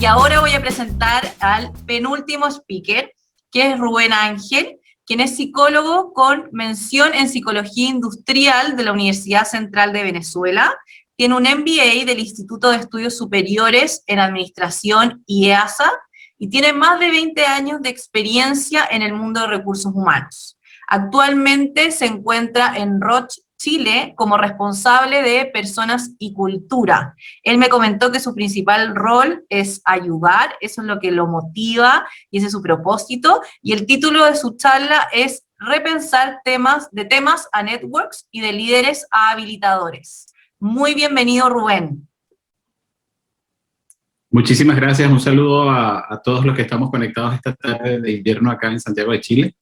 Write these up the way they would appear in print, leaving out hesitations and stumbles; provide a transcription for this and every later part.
ahora voy a presentar al penúltimo speaker, que es Rubén Ángel, quien es psicólogo con mención en Psicología Industrial de la Universidad Central de Venezuela. Tiene un MBA del Instituto de Estudios Superiores en Administración IEASA y tiene más de 20 años de experiencia en el mundo de recursos humanos. Actualmente se encuentra en Roche, Chile, como responsable de Personas y Cultura. Él me comentó que su principal rol es ayudar, eso es lo que lo motiva y ese es su propósito, y el título de su charla es Repensar temas a networks y de líderes a habilitadores. Muy bienvenido, Rubén. Muchísimas gracias, un saludo a todos los que estamos conectados esta tarde de invierno acá en Santiago de Chile.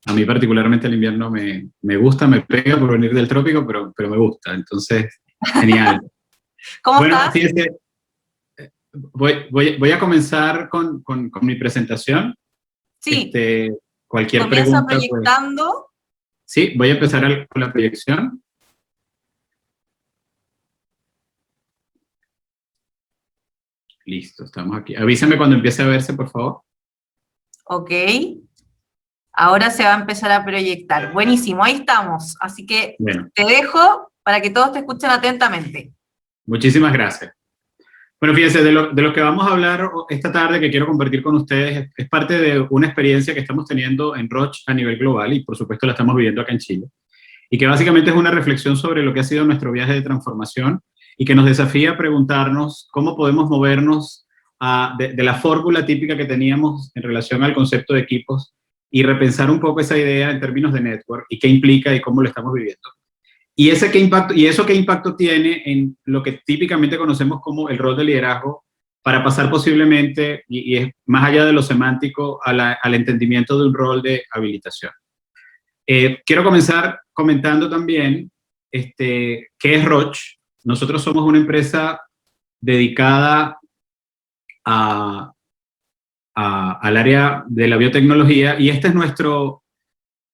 A mí particularmente el invierno me gusta, me pega por venir del trópico, pero me gusta, entonces, genial. ¿Cómo estás? Fíjense, voy a comenzar con mi presentación. Sí, cualquier comienza pregunta. proyectando. Pues, sí, voy a empezar con la proyección. Listo, estamos aquí. Avísame cuando empiece a verse, por favor. Ok. Ahora se va a empezar a proyectar. Buenísimo, ahí estamos. Así que bueno, te dejo para que todos te escuchen atentamente. Muchísimas gracias. Bueno, fíjense, de lo que vamos a hablar esta tarde, que quiero compartir con ustedes, es parte de una experiencia que estamos teniendo en Roche a nivel global, y por supuesto la estamos viviendo acá en Chile, y que básicamente es una reflexión sobre lo que ha sido nuestro viaje de transformación, y que nos desafía a preguntarnos cómo podemos movernos de la fórmula típica que teníamos en relación al concepto de equipos, y repensar un poco esa idea en términos de network, y qué implica y cómo lo estamos viviendo. Y eso qué impacto tiene en lo que típicamente conocemos como el rol de liderazgo, para pasar posiblemente, y es más allá de lo semántico, al entendimiento de un rol de habilitación. Quiero comenzar comentando también qué es Roche. Nosotros somos una empresa dedicada al área de la biotecnología, y esta es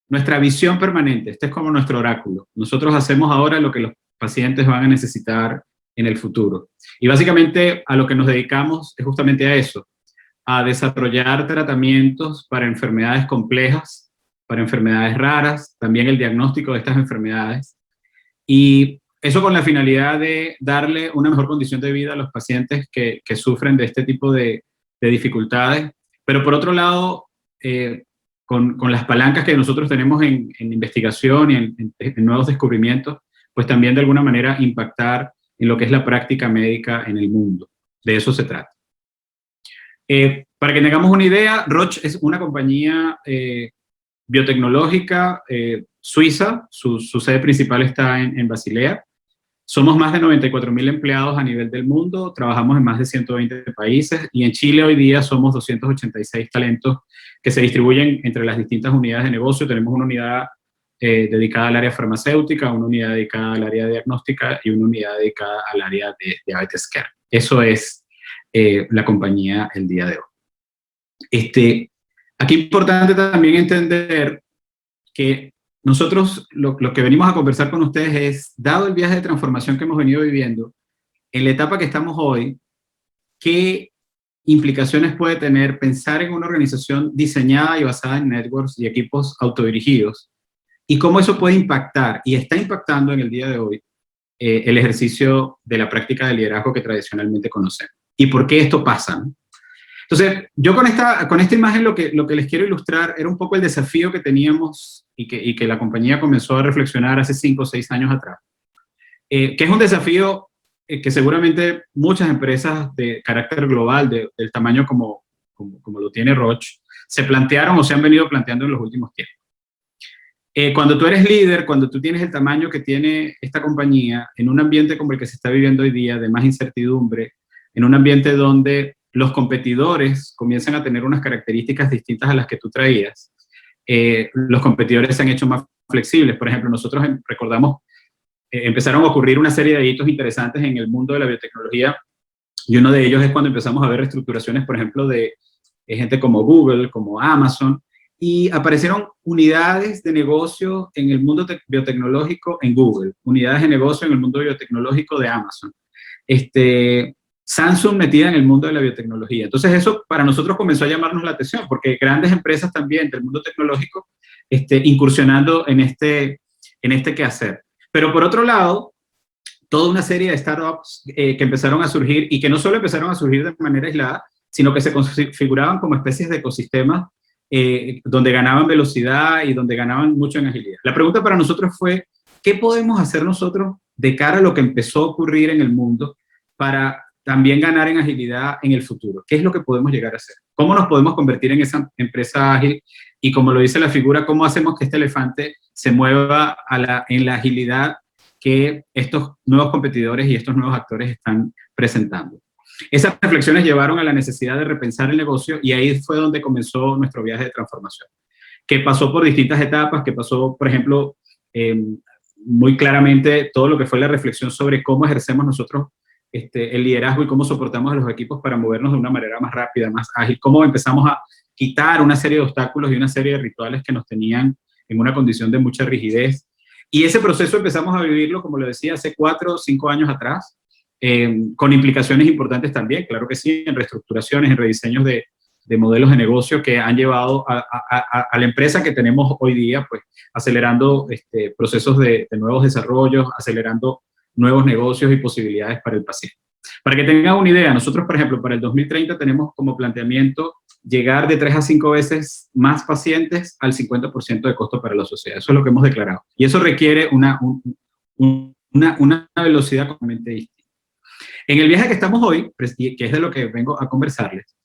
nuestra visión permanente, este es como nuestro oráculo. Nosotros hacemos ahora lo que los pacientes van a necesitar en el futuro. Y básicamente a lo que nos dedicamos es justamente a eso, a desarrollar tratamientos para enfermedades complejas, para enfermedades raras, también el diagnóstico de estas enfermedades. Y eso con la finalidad de darle una mejor condición de vida a los pacientes que sufren de este tipo de dificultades. Pero por otro lado, con las palancas que nosotros tenemos en investigación y en nuevos descubrimientos, pues también de alguna manera impactar en lo que es la práctica médica en el mundo. De eso se trata. Para que tengamos una idea, Roche es una compañía biotecnológica suiza, su sede principal está en Basilea. Somos más de 94.000 empleados a nivel del mundo, trabajamos en más de 120 países, y en Chile hoy día somos 286 talentos que se distribuyen entre las distintas unidades de negocio. Tenemos una unidad dedicada al área farmacéutica, una unidad dedicada al área diagnóstica y una unidad dedicada al área de diabetes care. Eso es la compañía el día de hoy. Aquí es importante también entender que nosotros lo que venimos a conversar con ustedes es, dado el viaje de transformación que hemos venido viviendo, en la etapa que estamos hoy, ¿qué implicaciones puede tener pensar en una organización diseñada y basada en networks y equipos autodirigidos? Y cómo eso puede impactar, y está impactando en el día de hoy, el ejercicio de la práctica de liderazgo que tradicionalmente conocemos. ¿Y por qué esto pasa, ¿no? Entonces, yo con esta imagen lo que les quiero ilustrar era un poco el desafío que teníamos y que la compañía comenzó a reflexionar hace 5 o 6 años atrás. Que es un desafío que seguramente muchas empresas de carácter global, del tamaño como lo tiene Roche, se plantearon o se han venido planteando en los últimos tiempos. Cuando tú eres líder, cuando tú tienes el tamaño que tiene esta compañía, en un ambiente como el que se está viviendo hoy día, de más incertidumbre, en un ambiente donde los competidores comienzan a tener unas características distintas a las que tú traías, los competidores se han hecho más flexibles. Por ejemplo, nosotros recordamos, empezaron a ocurrir una serie de hitos interesantes en el mundo de la biotecnología, y uno de ellos es cuando empezamos a ver reestructuraciones, por ejemplo, de gente como Google, como Amazon, y aparecieron unidades de negocio en el mundo biotecnológico en Google, unidades de negocio en el mundo biotecnológico de Amazon. Samsung metida en el mundo de la biotecnología. Entonces eso para nosotros comenzó a llamarnos la atención, porque grandes empresas también del mundo tecnológico incursionando en este quehacer. Pero por otro lado, toda una serie de startups que empezaron a surgir y que no solo empezaron a surgir de manera aislada, sino que se configuraban como especies de ecosistemas donde ganaban velocidad y donde ganaban mucho en agilidad. La pregunta para nosotros fue, ¿qué podemos hacer nosotros de cara a lo que empezó a ocurrir en el mundo para también ganar en agilidad en el futuro? ¿Qué es lo que podemos llegar a hacer? ¿Cómo nos podemos convertir en esa empresa ágil? Y como lo dice la figura, ¿cómo hacemos que este elefante se mueva en la agilidad que estos nuevos competidores y estos nuevos actores están presentando? Esas reflexiones llevaron a la necesidad de repensar el negocio y ahí fue donde comenzó nuestro viaje de transformación, que pasó por distintas etapas, que pasó, por ejemplo, muy claramente todo lo que fue la reflexión sobre cómo ejercemos nosotros el liderazgo y cómo soportamos a los equipos para movernos de una manera más rápida, más ágil, cómo empezamos a quitar una serie de obstáculos y una serie de rituales que nos tenían en una condición de mucha rigidez. Y ese proceso empezamos a vivirlo, como lo decía, hace 4 o 5 años atrás, con implicaciones importantes también, claro que sí, en reestructuraciones, en rediseños de modelos de negocio que han llevado a la empresa que tenemos hoy día, pues acelerando procesos de nuevos desarrollos, acelerando nuevos negocios y posibilidades para el paciente. Para que tengan una idea, nosotros, por ejemplo, para el 2030 tenemos como planteamiento llegar de 3 a 5 veces más pacientes al 50% de costo para la sociedad. Eso es lo que hemos declarado. Y eso requiere una velocidad completamente distinta. En el viaje que estamos hoy, que es de lo que vengo a conversarles,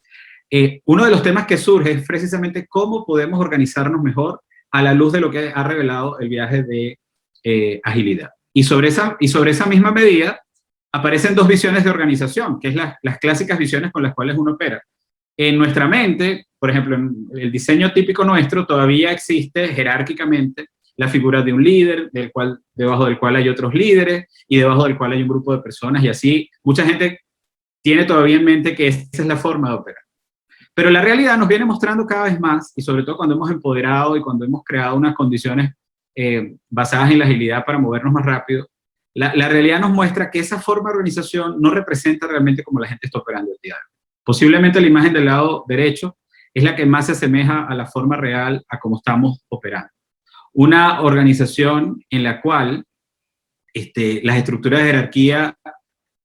uno de los temas que surge es precisamente cómo podemos organizarnos mejor a la luz de lo que ha revelado el viaje de agilidad. Y sobre esa misma medida aparecen 2 visiones de organización, que es las clásicas visiones con las cuales uno opera. En nuestra mente, por ejemplo, en el diseño típico nuestro, todavía existe jerárquicamente la figura de un líder, debajo del cual hay otros líderes, y debajo del cual hay un grupo de personas, y así mucha gente tiene todavía en mente que esa es la forma de operar. Pero la realidad nos viene mostrando cada vez más, y sobre todo cuando hemos empoderado y cuando hemos creado unas condiciones basadas en la agilidad para movernos más rápido, la realidad nos muestra que esa forma de organización no representa realmente como la gente está operando el día de hoy. Posiblemente la imagen del lado derecho es la que más se asemeja a la forma real a cómo estamos operando. Una organización en la cual las estructuras de jerarquía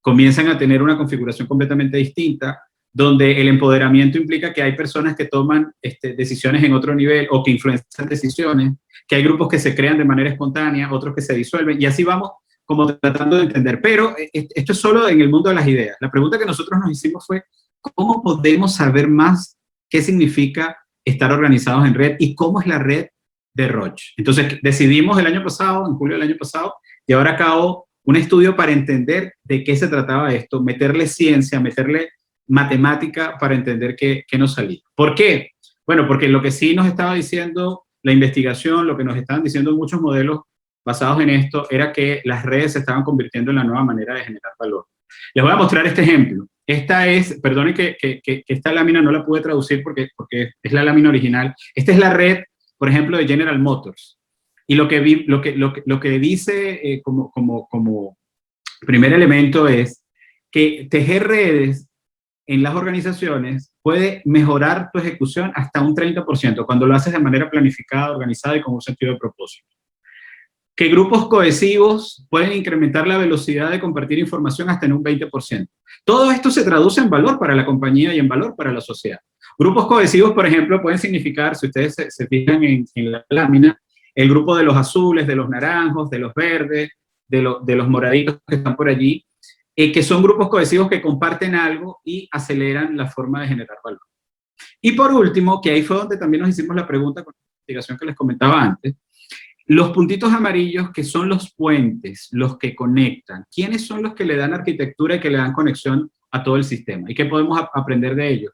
comienzan a tener una configuración completamente distinta, donde el empoderamiento implica que hay personas que toman decisiones en otro nivel o que influencian decisiones, que hay grupos que se crean de manera espontánea, otros que se disuelven, y así vamos como tratando de entender. Pero esto es solo en el mundo de las ideas. La pregunta que nosotros nos hicimos fue, ¿cómo podemos saber más qué significa estar organizados en red y cómo es la red de Roche? Entonces decidimos el año pasado, en julio del año pasado, llevar a cabo un estudio para entender de qué se trataba esto, meterle ciencia, meterle matemática para entender qué nos salía. ¿Por qué? Bueno, porque lo que sí nos estaba diciendo la investigación, lo que nos estaban diciendo muchos modelos basados en esto, era que las redes se estaban convirtiendo en la nueva manera de generar valor. Les voy a mostrar este ejemplo. Esta es, perdonen que esta lámina no la pude traducir porque es la lámina original. Esta es la red, por ejemplo, de General Motors. Y lo que dice como primer elemento es que tejer redes en las organizaciones puede mejorar tu ejecución hasta un 30% cuando lo haces de manera planificada, organizada y con un sentido de propósito. Que grupos cohesivos pueden incrementar la velocidad de compartir información hasta en un 20%. Todo esto se traduce en valor para la compañía y en valor para la sociedad. Grupos cohesivos, por ejemplo, pueden significar, si ustedes se fijan en la lámina, el grupo de los azules, de los naranjos, de los verdes, de los moraditos que están por allí, que son grupos cohesivos que comparten algo y aceleran la forma de generar valor. Y por último, que ahí fue donde también nos hicimos la pregunta con la investigación que les comentaba antes, los puntitos amarillos que son los puentes, los que conectan, ¿quiénes son los que le dan arquitectura y que le dan conexión a todo el sistema? ¿Y qué podemos aprender de ellos?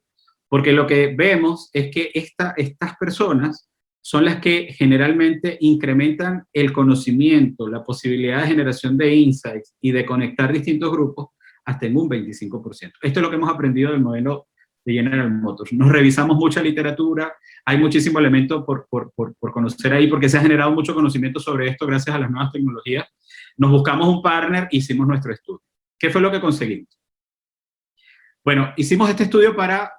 Porque lo que vemos es que estas personas son las que generalmente incrementan el conocimiento, la posibilidad de generación de insights y de conectar distintos grupos hasta en un 25%. Esto es lo que hemos aprendido del modelo de General Motors. Nos revisamos mucha literatura, hay muchísimo elemento por conocer ahí, porque se ha generado mucho conocimiento sobre esto gracias a las nuevas tecnologías. Nos buscamos un partner, hicimos nuestro estudio. ¿Qué fue lo que conseguimos? Bueno, hicimos este estudio para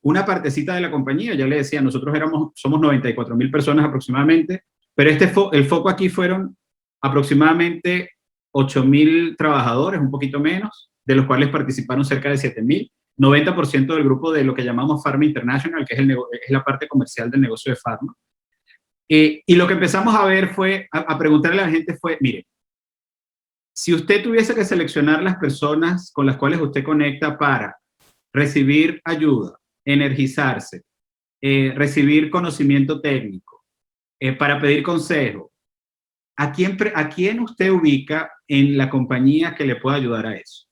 una partecita de la compañía. Ya le decía, nosotros somos 94.000 personas aproximadamente, pero el foco aquí fueron aproximadamente 8.000 trabajadores, un poquito menos, de los cuales participaron cerca de 7.000. 90% del grupo de lo que llamamos Pharma International, que es la parte comercial del negocio de Pharma. Y lo que empezamos a ver fue, a preguntarle a la gente fue, mire, si usted tuviese que seleccionar las personas con las cuales usted conecta para recibir ayuda, energizarse, recibir conocimiento técnico, para pedir consejo, ¿a quién usted ubica en la compañía que le pueda ayudar a eso?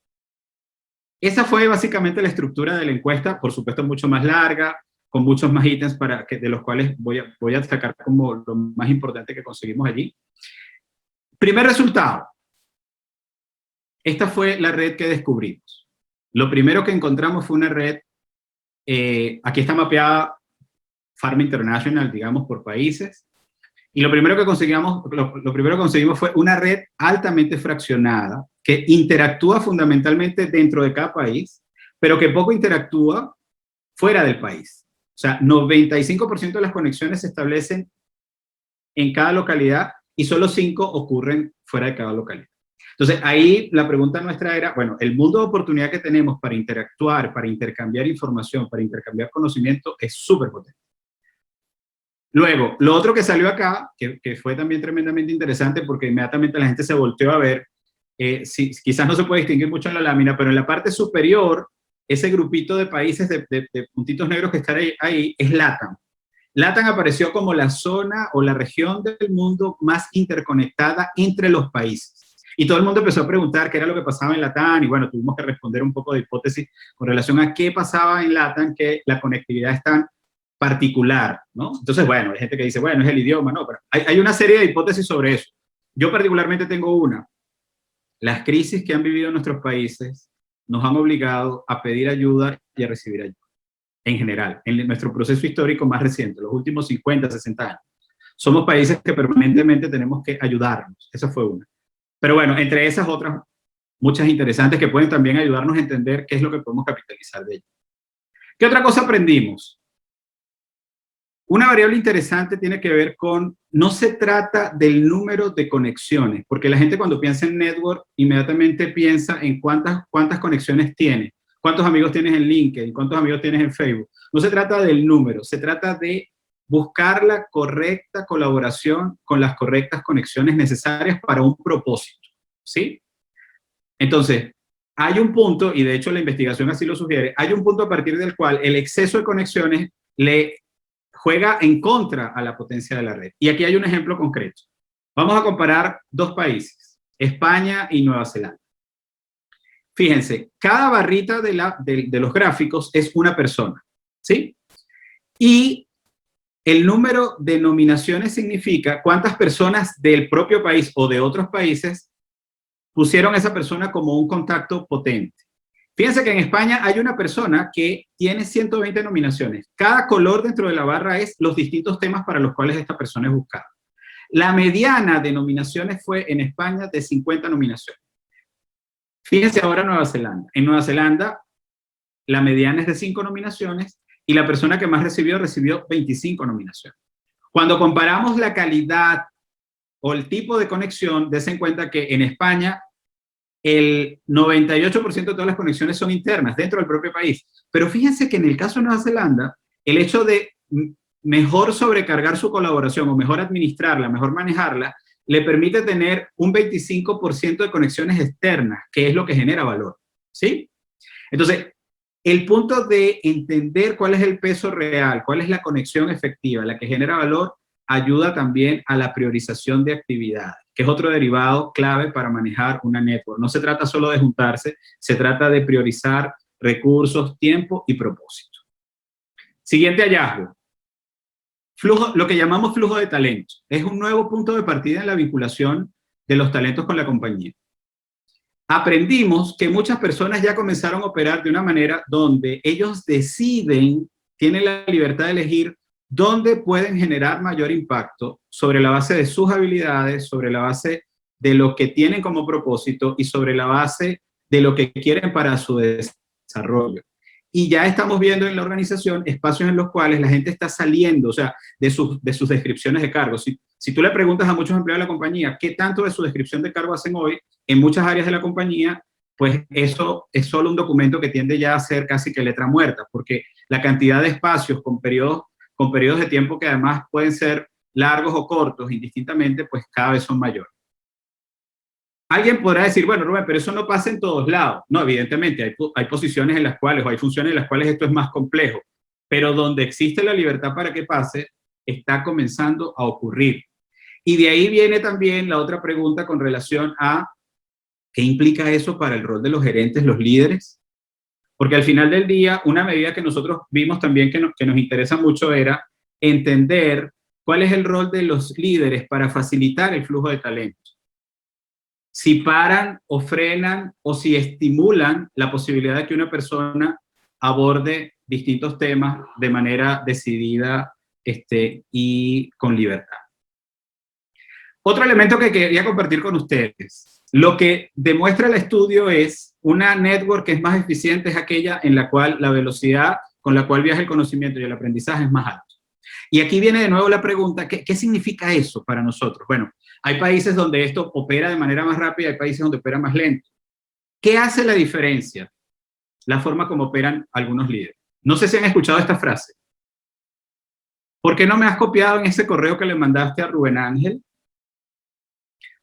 Esa fue básicamente la estructura de la encuesta, por supuesto mucho más larga, con muchos más ítems de los cuales voy a destacar como lo más importante que conseguimos allí. Primer resultado. Esta fue la red que descubrimos. Lo primero que encontramos fue una red, aquí está mapeada Pharma International, digamos, por países, y lo primero que conseguimos fue una red altamente fraccionada, que interactúa fundamentalmente dentro de cada país, pero que poco interactúa fuera del país. O sea, 95% de las conexiones se establecen en cada localidad y solo 5 ocurren fuera de cada localidad. Entonces, ahí la pregunta nuestra era, bueno, el mundo de oportunidad que tenemos para interactuar, para intercambiar información, para intercambiar conocimiento, es súper potente. Luego, lo otro que salió acá, que fue también tremendamente interesante, porque inmediatamente la gente se volteó a ver, quizás no se puede distinguir mucho en la lámina, pero en la parte superior, ese grupito de países de puntitos negros que están ahí es LATAM. LATAM apareció como la zona o la región del mundo más interconectada entre los países. Y todo el mundo empezó a preguntar qué era lo que pasaba en LATAM, y bueno, tuvimos que responder un poco de hipótesis con relación a qué pasaba en LATAM, que la conectividad es tan particular, ¿no? Entonces, bueno, hay gente que dice, bueno, es el idioma, ¿no? Pero hay una serie de hipótesis sobre eso. Yo particularmente tengo una. Las crisis que han vivido nuestros países nos han obligado a pedir ayuda y a recibir ayuda, en general, en nuestro proceso histórico más reciente, los últimos 50, 60 años. Somos países que permanentemente tenemos que ayudarnos. Esa fue una. Pero bueno, entre esas otras, muchas interesantes que pueden también ayudarnos a entender qué es lo que podemos capitalizar de ello. ¿Qué otra cosa aprendimos? Una variable interesante tiene que ver con, no se trata del número de conexiones, porque la gente cuando piensa en network, inmediatamente piensa en cuántas conexiones tiene, cuántos amigos tienes en LinkedIn, cuántos amigos tienes en Facebook. No se trata del número, se trata de buscar la correcta colaboración con las correctas conexiones necesarias para un propósito, ¿sí? Entonces, hay un punto, y de hecho la investigación así lo sugiere, hay un punto a partir del cual el exceso de conexiones le juega en contra a la potencia de la red. Y aquí hay un ejemplo concreto. Vamos a comparar dos países, España y Nueva Zelanda. Fíjense, cada barrita de los gráficos es una persona, ¿sí? Y el número de nominaciones significa cuántas personas del propio país o de otros países pusieron a esa persona como un contacto potente. Fíjense que en España hay una persona que tiene 120 nominaciones. Cada color dentro de la barra es los distintos temas para los cuales esta persona es buscada. La mediana de nominaciones fue en España de 50 nominaciones. Fíjense ahora Nueva Zelanda. En Nueva Zelanda, la mediana es de 5 nominaciones y la persona que más recibió 25 nominaciones. Cuando comparamos la calidad o el tipo de conexión, dense en cuenta que en España el 98% de todas las conexiones son internas, dentro del propio país. Pero fíjense que en el caso de Nueva Zelanda, el hecho de mejor sobrecargar su colaboración o mejor administrarla, mejor manejarla, le permite tener un 25% de conexiones externas, que es lo que genera valor, ¿sí? Entonces, el punto de entender cuál es el peso real, cuál es la conexión efectiva, la que genera valor, ayuda también a la priorización de actividades, que es otro derivado clave para manejar una network. No se trata solo de juntarse, se trata de priorizar recursos, tiempo y propósito. Siguiente hallazgo. Lo que llamamos flujo de talentos. Es un nuevo punto de partida en la vinculación de los talentos con la compañía. Aprendimos que muchas personas ya comenzaron a operar de una manera donde ellos deciden, tienen la libertad de elegir dónde pueden generar mayor impacto sobre la base de sus habilidades, sobre la base de lo que tienen como propósito y sobre la base de lo que quieren para su desarrollo. Y ya estamos viendo en la organización espacios en los cuales la gente está saliendo, o sea, de sus descripciones de cargo. Si tú le preguntas a muchos empleados de la compañía qué tanto de su descripción de cargo hacen hoy, en muchas áreas de la compañía, pues eso es solo un documento que tiende ya a ser casi que letra muerta, porque la cantidad de espacios con periodos de tiempo que además pueden ser largos o cortos, indistintamente, pues cada vez son mayores. Alguien podrá decir, bueno, Rubén, pero eso no pasa en todos lados. No, evidentemente, hay posiciones en las cuales, o hay funciones en las cuales esto es más complejo, pero donde existe la libertad para que pase, está comenzando a ocurrir. Y de ahí viene también la otra pregunta con relación a qué implica eso para el rol de los gerentes, los líderes. Porque al final del día, una medida que nosotros vimos también que nos interesa mucho era entender cuál es el rol de los líderes para facilitar el flujo de talento. Si paran o frenan o si estimulan la posibilidad de que una persona aborde distintos temas de manera decidida y con libertad. Otro elemento que quería compartir con ustedes. Lo que demuestra el estudio es una network que es más eficiente, es aquella en la cual la velocidad con la cual viaja el conocimiento y el aprendizaje es más alto. Y aquí viene de nuevo la pregunta, ¿qué significa eso para nosotros? Bueno, hay países donde esto opera de manera más rápida, hay países donde opera más lento. ¿Qué hace la diferencia? La forma como operan algunos líderes. No sé si han escuchado esta frase. ¿Por qué no me has copiado en ese correo que le mandaste a Rubén Ángel?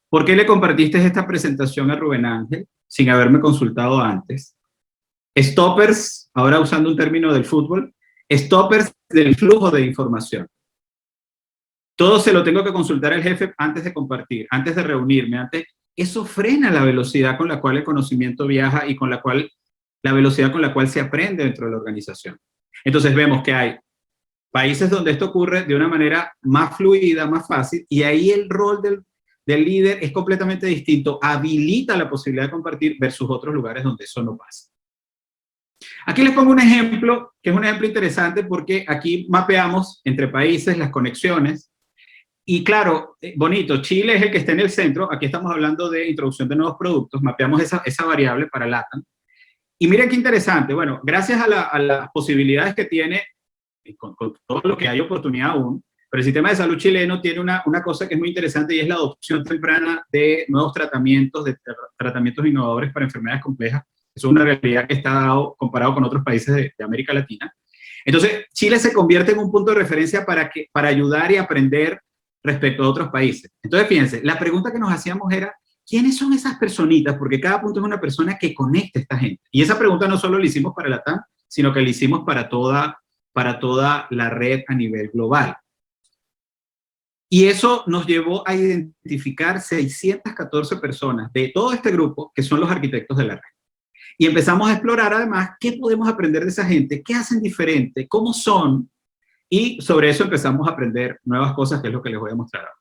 ¿Por qué le compartiste esta presentación a Rubén Ángel sin haberme consultado antes? Stoppers, ahora usando un término del fútbol, stoppers del flujo de información. Todo se lo tengo que consultar al jefe antes de compartir, antes de reunirme, eso frena la velocidad con la cual el conocimiento viaja y con la velocidad con la cual se aprende dentro de la organización. Entonces vemos que hay países donde esto ocurre de una manera más fluida, más fácil, y ahí el rol del líder es completamente distinto, habilita la posibilidad de compartir versus otros lugares donde eso no pasa. Aquí les pongo un ejemplo, que es un ejemplo interesante porque aquí mapeamos entre países las conexiones. Y claro, bonito, Chile es el que está en el centro, aquí estamos hablando de introducción de nuevos productos, mapeamos esa variable para LATAM. Y miren qué interesante, bueno, gracias a las posibilidades que tiene, con todo lo que hay oportunidad aún, pero el sistema de salud chileno tiene una cosa que es muy interesante y es la adopción temprana de nuevos tratamientos, tratamientos innovadores para enfermedades complejas. Eso es una realidad que está dado comparado con otros países de América Latina. Entonces, Chile se convierte en un punto de referencia para ayudar y aprender respecto a otros países. Entonces, fíjense, la pregunta que nos hacíamos era, ¿quiénes son esas personitas? Porque cada punto es una persona que conecta a esta gente. Y esa pregunta no solo la hicimos para la TAM, sino que la hicimos para toda la red a nivel global. Y eso nos llevó a identificar 614 personas de todo este grupo que son los arquitectos de la red. Y empezamos a explorar además qué podemos aprender de esa gente, qué hacen diferente, cómo son, y sobre eso empezamos a aprender nuevas cosas, que es lo que les voy a mostrar ahora.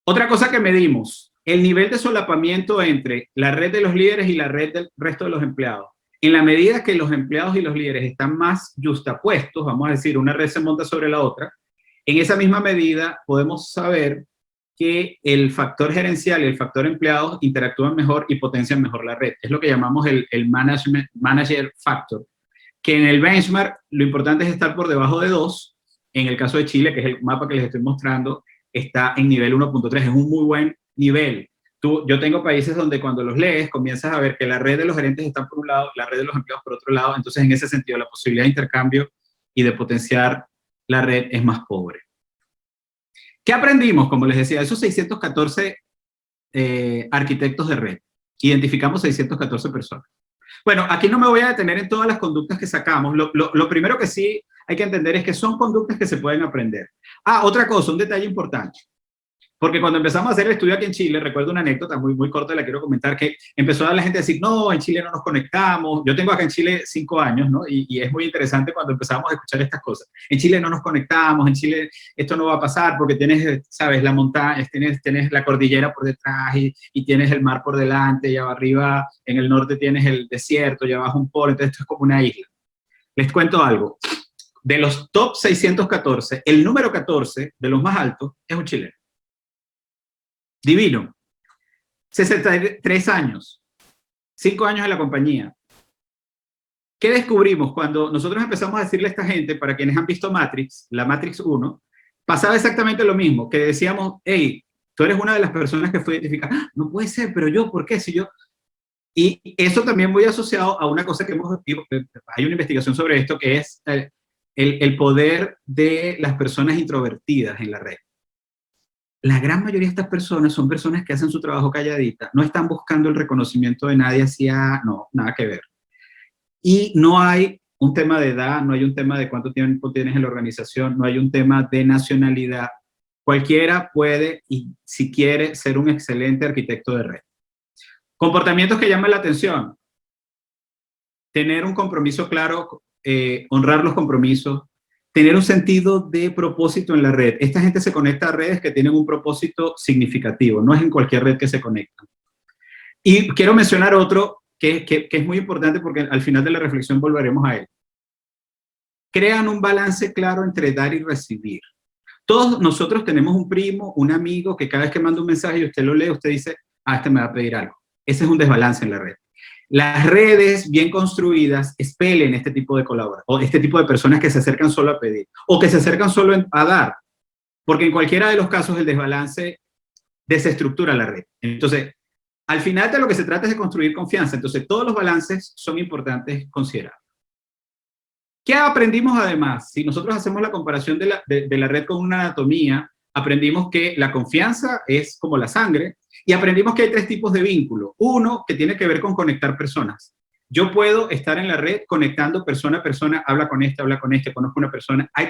Otra cosa que medimos, el nivel de solapamiento entre la red de los líderes y la red del resto de los empleados. En la medida que los empleados y los líderes están más justapuestos, vamos a decir, una red se monta sobre la otra, en esa misma medida podemos saber que el factor gerencial y el factor empleados interactúan mejor y potencian mejor la red. Es lo que llamamos el manager factor, que en el benchmark lo importante es estar por debajo de 2. En el caso de Chile, que es el mapa que les estoy mostrando, está en nivel 1.3, es un muy buen nivel. Yo tengo países donde cuando los lees comienzas a ver que la red de los gerentes está por un lado, la red de los empleados por otro lado, entonces en ese sentido la posibilidad de intercambio y de potenciar la red es más pobre. ¿Qué aprendimos? Como les decía, esos 614 arquitectos de red, identificamos 614 personas. Bueno, aquí no me voy a detener en todas las conductas que sacamos. Lo primero que sí hay que entender es que son conductas que se pueden aprender. Otra cosa, un detalle importante. Porque cuando empezamos a hacer el estudio aquí en Chile, recuerdo una anécdota muy, muy corta, la quiero comentar, que empezó a la gente a decir, no, en Chile no nos conectamos. Yo tengo acá en Chile 5 años, ¿no? Y es muy interesante cuando empezamos a escuchar estas cosas. En Chile no nos conectamos, en Chile esto no va a pasar porque tienes, sabes, la montaña, tienes la cordillera por detrás y tienes el mar por delante, y arriba en el norte tienes el desierto, y abajo un polo, entonces esto es como una isla. Les cuento algo. De los top 614, el número 14 de los más altos es un chileno. Divino, 63 años, 5 años en la compañía, ¿Qué descubrimos? Cuando nosotros empezamos a decirle a esta gente, para quienes han visto Matrix, la Matrix 1, pasaba exactamente lo mismo, que decíamos, hey, tú eres una de las personas que fue identificada. ¡Ah! No puede ser, pero yo, ¿por qué? Si yo... Y eso también muy asociado a una cosa que hay una investigación sobre esto, que es el poder de las personas introvertidas en la red. La gran mayoría de estas personas son personas que hacen su trabajo calladita, no están buscando el reconocimiento de nadie hacia, no, nada que ver. Y no hay un tema de edad, no hay un tema de cuánto tiempo tienes en la organización, no hay un tema de nacionalidad. Cualquiera puede, y si quiere, ser un excelente arquitecto de red. Comportamientos que llaman la atención. Tener un compromiso claro, honrar los compromisos, tener un sentido de propósito en la red. Esta gente se conecta a redes que tienen un propósito significativo, no es en cualquier red que se conectan. Y quiero mencionar otro que es muy importante porque al final de la reflexión volveremos a él. Crean un balance claro entre dar y recibir. Todos nosotros tenemos un primo, un amigo, que cada vez que manda un mensaje y usted lo lee, usted dice, ah, este me va a pedir algo. Ese es un desbalance en la red. Las redes bien construidas expelen este tipo de colaboradores, o este tipo de personas que se acercan solo a pedir, o que se acercan solo a dar, porque en cualquiera de los casos el desbalance desestructura la red. Entonces, al final de lo que se trata es de construir confianza, entonces todos los balances son importantes considerar. ¿Qué aprendimos además? Si nosotros hacemos la comparación de la red con una anatomía, aprendimos que la confianza es como la sangre, y aprendimos que hay 3 tipos de vínculo. Uno, que tiene que ver con conectar personas. Yo puedo estar en la red conectando persona a persona, habla con este, conozco una persona. Hay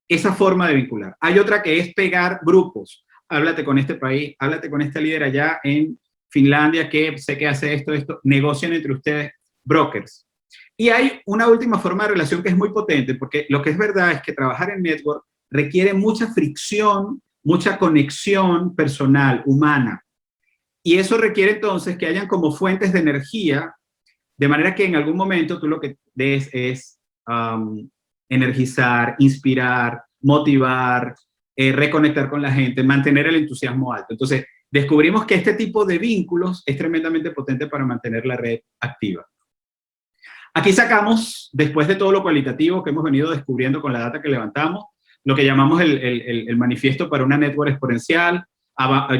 esa forma de vincular. Hay otra que es pegar grupos. Háblate con este país, háblate con este líder allá en Finlandia que sé que hace esto, negocian entre ustedes, brokers. Y hay una última forma de relación que es muy potente, porque lo que es verdad es que trabajar en network requiere mucha fricción, mucha conexión personal, humana. Y eso requiere entonces que hayan como fuentes de energía, de manera que en algún momento tú lo que des es energizar, inspirar, motivar, reconectar con la gente, mantener el entusiasmo alto. Entonces, descubrimos que este tipo de vínculos es tremendamente potente para mantener la red activa. Aquí sacamos, después de todo lo cualitativo que hemos venido descubriendo con la data que levantamos, lo que llamamos el manifiesto para una network exponencial.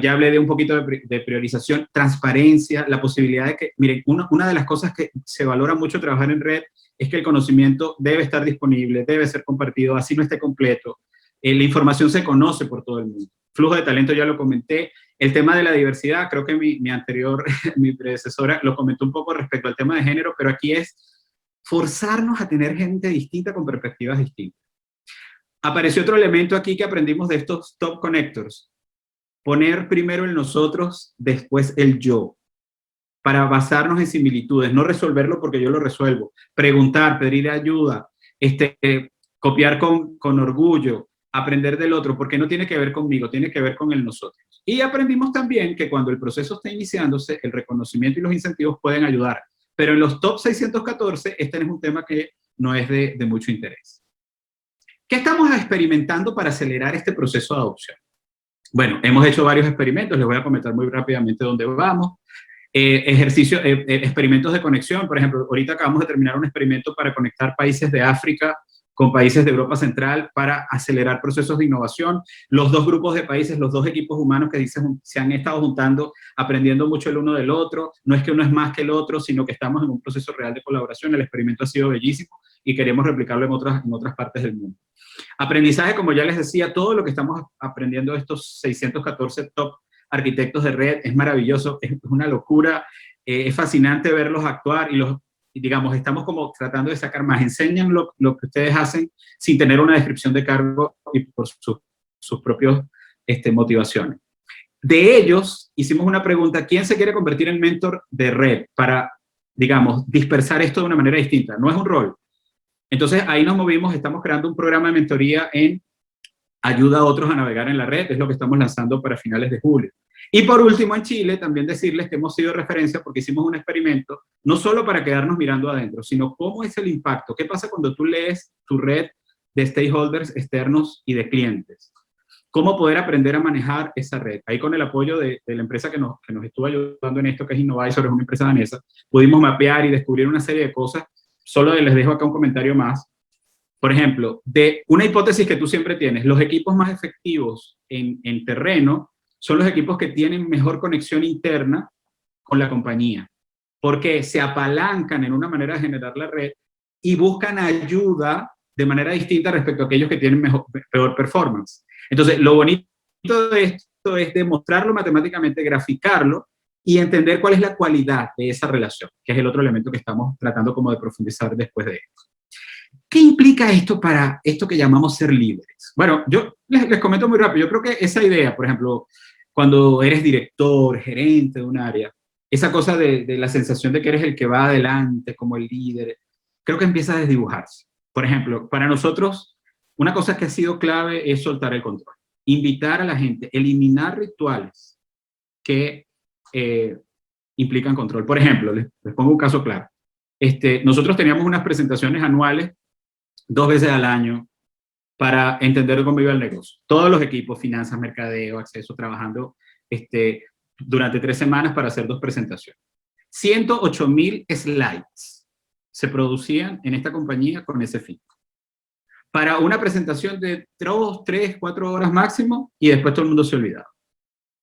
Ya hablé de un poquito de priorización, transparencia, la posibilidad de que, miren, una de las cosas que se valora mucho trabajar en red es que el conocimiento debe estar disponible, debe ser compartido, así no esté completo. La información se conoce por todo el mundo. Flujo de talento ya lo comenté. El tema de la diversidad, creo que mi predecesora lo comentó un poco respecto al tema de género, pero aquí es forzarnos a tener gente distinta con perspectivas distintas. Apareció otro elemento aquí que aprendimos de estos top connectors. Poner primero el nosotros, después el yo, para basarnos en similitudes, no resolverlo porque yo lo resuelvo, preguntar, pedir ayuda, copiar con orgullo, aprender del otro, porque no tiene que ver conmigo, tiene que ver con el nosotros. Y aprendimos también que cuando el proceso está iniciándose, el reconocimiento y los incentivos pueden ayudar, pero en los top 614, este es un tema que no es de mucho interés. ¿Qué estamos experimentando para acelerar este proceso de adopción? Bueno, hemos hecho varios experimentos, les voy a comentar muy rápidamente dónde vamos. Experimentos de conexión, por ejemplo, ahorita acabamos de terminar un experimento para conectar países de África con países de Europa Central para acelerar procesos de innovación. Los 2 grupos de países, los 2 equipos humanos que se han estado juntando, aprendiendo mucho el uno del otro. No es que uno es más que el otro, sino que estamos en un proceso real de colaboración. El experimento ha sido bellísimo y queremos replicarlo en otras partes del mundo. Aprendizaje, como ya les decía, todo lo que estamos aprendiendo de estos 614 top arquitectos de red es maravilloso, es una locura, es fascinante verlos actuar y digamos, estamos como tratando de sacar más. Enseñan lo que ustedes hacen sin tener una descripción de cargo y por sus propias motivaciones. De ellos, hicimos una pregunta: ¿quién se quiere convertir en mentor de red para, digamos, dispersar esto de una manera distinta? No es un rol. Entonces, ahí nos movimos, estamos creando un programa de mentoría en ayuda a otros a navegar en la red, es lo que estamos lanzando para finales de julio. Y por último, en Chile, también decirles que hemos sido referencia porque hicimos un experimento, no solo para quedarnos mirando adentro, sino cómo es el impacto, qué pasa cuando tú lees tu red de stakeholders externos y de clientes. Cómo poder aprender a manejar esa red. Ahí con el apoyo de la empresa que nos estuvo ayudando en esto, que es Innovisor, es una empresa danesa, pudimos mapear y descubrir una serie de cosas solo les dejo acá un comentario más. Por ejemplo, de una hipótesis que tú siempre tienes, los equipos más efectivos en terreno son los equipos que tienen mejor conexión interna con la compañía, porque se apalancan en una manera de generar la red y buscan ayuda de manera distinta respecto a aquellos que tienen peor performance. Entonces, lo bonito de esto es demostrarlo matemáticamente, graficarlo y entender cuál es la cualidad de esa relación, que es el otro elemento que estamos tratando como de profundizar después de esto. ¿Qué implica esto para esto que llamamos ser líderes? Bueno, yo les comento muy rápido. Yo creo que esa idea, por ejemplo, cuando eres director, gerente de un área, esa cosa de la sensación de que eres el que va adelante como el líder, creo que empieza a desdibujarse. Por ejemplo, para nosotros, una cosa que ha sido clave es soltar el control. Invitar a la gente, eliminar rituales que implican control. Por ejemplo, les pongo un caso claro. Nosotros teníamos unas presentaciones anuales 2 veces al año para entender cómo iba el negocio. Todos los equipos, finanzas, mercadeo, acceso, trabajando durante 3 semanas para hacer 2 presentaciones. 108,000 slides se producían en esta compañía con ese fin. Para una presentación de 2, 3, 4 horas máximo y después todo el mundo se olvidaba.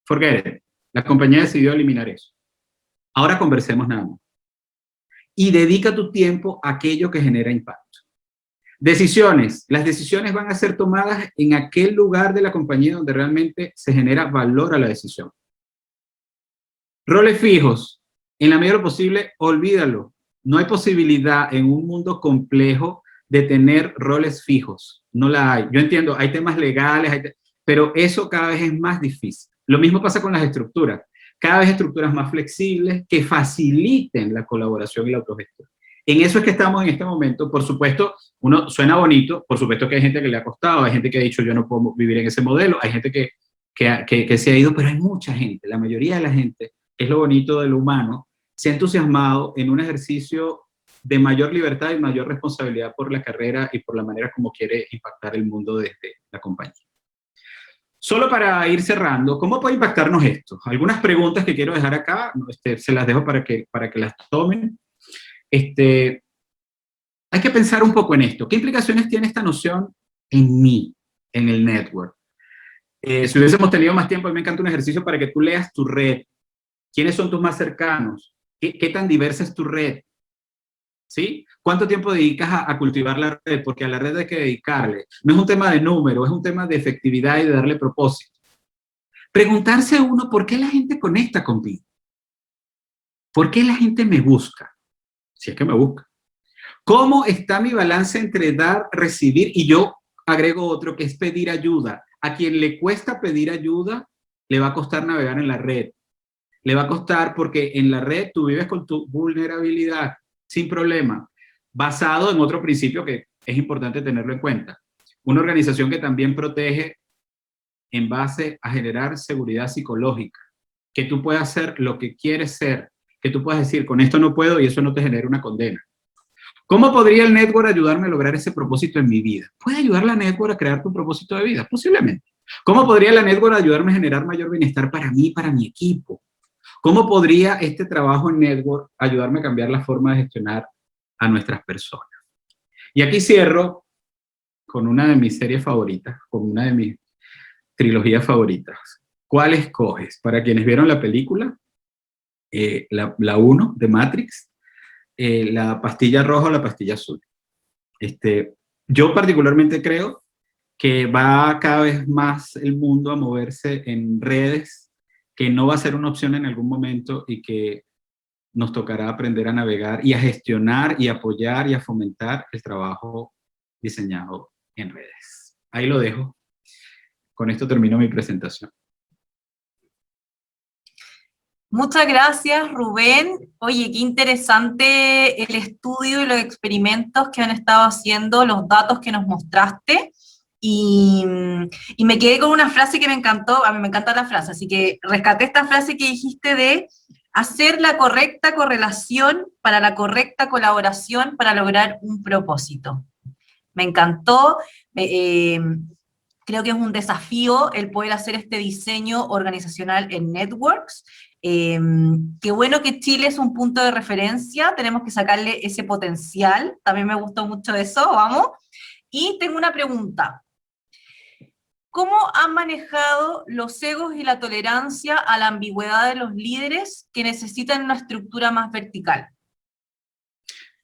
Forget it. La compañía decidió eliminar eso. Ahora conversemos nada más. Y dedica tu tiempo a aquello que genera impacto. Decisiones. Las decisiones van a ser tomadas en aquel lugar de la compañía donde realmente se genera valor a la decisión. Roles fijos. En la medida de lo posible, olvídalo. No hay posibilidad en un mundo complejo de tener roles fijos. No la hay. Yo entiendo, hay temas legales, pero eso cada vez es más difícil. Lo mismo pasa con las estructuras. Cada vez estructuras más flexibles que faciliten la colaboración y la autogestión. En eso es que estamos en este momento. Por supuesto, uno suena bonito, por supuesto que hay gente que le ha costado, hay gente que ha dicho yo no puedo vivir en ese modelo, hay gente que se ha ido, pero hay mucha gente, la mayoría de la gente, es lo bonito de lo humano, se ha entusiasmado en un ejercicio de mayor libertad y mayor responsabilidad por la carrera y por la manera como quiere impactar el mundo desde la compañía. Solo para ir cerrando, ¿cómo puede impactarnos esto? Algunas preguntas que quiero dejar acá, se las dejo para que las tomen. Hay que pensar un poco en esto. ¿Qué implicaciones tiene esta noción en mí, en el network? Si hubiésemos tenido más tiempo, a mí me encanta un ejercicio para que tú leas tu red. ¿Quiénes son tus más cercanos? ¿Qué tan diversa es tu red? ¿Sí? ¿Cuánto tiempo dedicas a cultivar la red? Porque a la red hay que dedicarle. No es un tema de número, es un tema de efectividad y de darle propósito. Preguntarse a uno, ¿por qué la gente conecta conmigo? ¿Por qué la gente me busca? Si es que me busca. ¿Cómo está mi balance entre dar, recibir? Y yo agrego otro que es pedir ayuda. A quien le cuesta pedir ayuda, le va a costar navegar en la red. Le va a costar porque en la red tú vives con tu vulnerabilidad sin problema, basado en otro principio que es importante tenerlo en cuenta. Una organización que también protege en base a generar seguridad psicológica, que tú puedas ser lo que quieres ser, que tú puedas decir, con esto no puedo y eso no te genera una condena. ¿Cómo podría el network ayudarme a lograr ese propósito en mi vida? ¿Puede ayudar la network a crear tu propósito de vida? Posiblemente. ¿Cómo podría la network ayudarme a generar mayor bienestar para mí y para mi equipo? ¿Cómo podría este trabajo en network ayudarme a cambiar la forma de gestionar a nuestras personas? Y aquí cierro con una de mis series favoritas, con una de mis trilogías favoritas. ¿Cuál escoges? Para quienes vieron la película, la 1 de Matrix, la pastilla roja o la pastilla azul. Yo particularmente creo que va cada vez más el mundo a moverse en redes, que no va a ser una opción en algún momento y que nos tocará aprender a navegar y a gestionar y apoyar y a fomentar el trabajo diseñado en redes. Ahí lo dejo. Con esto termino mi presentación. Muchas gracias, Rubén. Oye, qué interesante el estudio y los experimentos que han estado haciendo, los datos que nos mostraste. Y me quedé con una frase que me encantó, a mí me encanta la frase, así que rescaté esta frase que dijiste de hacer la correcta correlación para la correcta colaboración para lograr un propósito. Me encantó, creo que es un desafío el poder hacer este diseño organizacional en networks, Qué bueno que Chile es un punto de referencia, tenemos que sacarle ese potencial, también me gustó mucho eso, vamos. Y tengo una pregunta. ¿Cómo han manejado los egos y la tolerancia a la ambigüedad de los líderes que necesitan una estructura más vertical?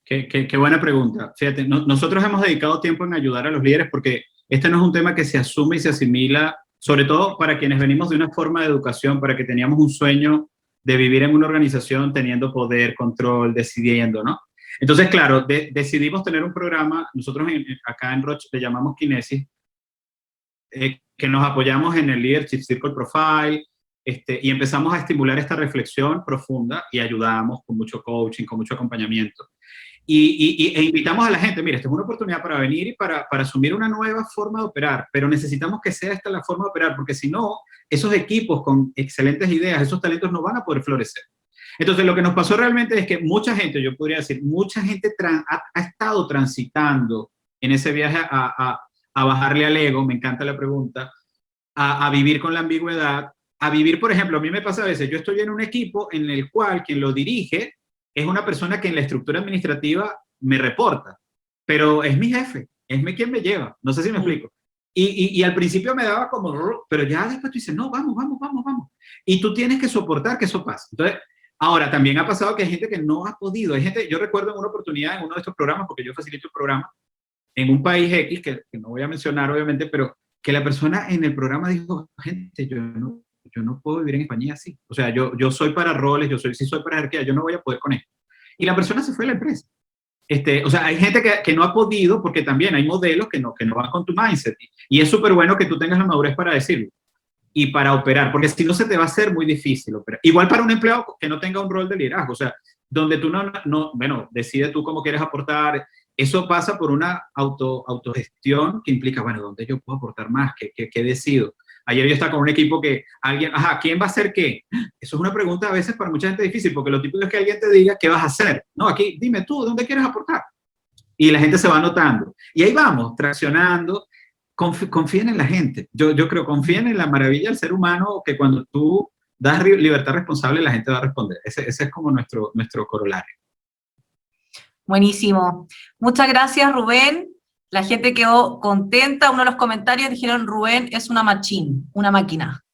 Qué buena pregunta. Fíjate, nosotros hemos dedicado tiempo en ayudar a los líderes porque este no es un tema que se asume y se asimila, sobre todo para quienes venimos de una forma de educación, para que teníamos un sueño de vivir en una organización teniendo poder, control, decidiendo, ¿no? Entonces, claro, decidimos tener un programa, nosotros acá en Roche le llamamos Kinesis, que nos apoyamos en el Leadership Circle Profile, y empezamos a estimular esta reflexión profunda y ayudamos con mucho coaching, con mucho acompañamiento. E invitamos a la gente, mira, esta es una oportunidad para venir y para asumir una nueva forma de operar, pero necesitamos que sea esta la forma de operar, porque si no, esos equipos con excelentes ideas, esos talentos no van a poder florecer. Entonces, lo que nos pasó realmente es que mucha gente, yo podría decir, mucha gente ha estado transitando en ese viaje a bajarle al ego, me encanta la pregunta, a vivir con la ambigüedad, a vivir, por ejemplo, a mí me pasa a veces, yo estoy en un equipo en el cual quien lo dirige es una persona que en la estructura administrativa me reporta, pero es mi jefe, quien me lleva, no sé si me explico. Y al principio me daba como, pero ya después tú dices, no, vamos. Y tú tienes que soportar que eso pase. Entonces, ahora también ha pasado que hay gente que no ha podido, hay gente, yo recuerdo en una oportunidad en uno de estos programas, porque yo facilito el programa, en un país X, que no voy a mencionar obviamente, pero que la persona en el programa dijo, gente, yo no puedo vivir en España así. O sea, yo soy para roles, sí soy para jerarquía, yo no voy a poder con esto. Y la persona se fue de la empresa. O sea, hay gente que no ha podido, porque también hay modelos que no van con tu mindset. Y es súper bueno que tú tengas la madurez para decirlo y para operar, porque si no se te va a hacer muy difícil operar. Igual para un empleado que no tenga un rol de liderazgo, o sea, donde tú bueno, decide tú cómo quieres aportar. Eso pasa por una autogestión que implica, bueno, ¿dónde yo puedo aportar más? ¿Qué decido? Ayer yo estaba con un equipo que ¿quién va a hacer qué? Eso es una pregunta a veces para mucha gente difícil, porque lo típico es que alguien te diga qué vas a hacer. No, aquí, dime tú, ¿dónde quieres aportar? Y la gente se va anotando. Y ahí vamos, traccionando. Confíen en la gente. Yo creo, confíen en la maravilla del ser humano, que cuando tú das libertad responsable, la gente va a responder. Ese es como nuestro corolario. Buenísimo. Muchas gracias, Rubén. La gente quedó contenta. Uno de los comentarios dijeron, Rubén es una máquina.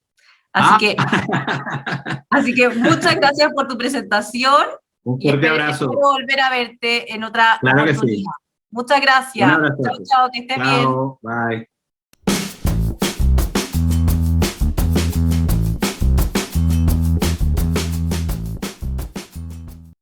Así que muchas gracias por tu presentación. Un fuerte abrazo. Espero volver a verte en otra oportunidad. Que sí. Muchas gracias. Chao, que estés bien. Bye.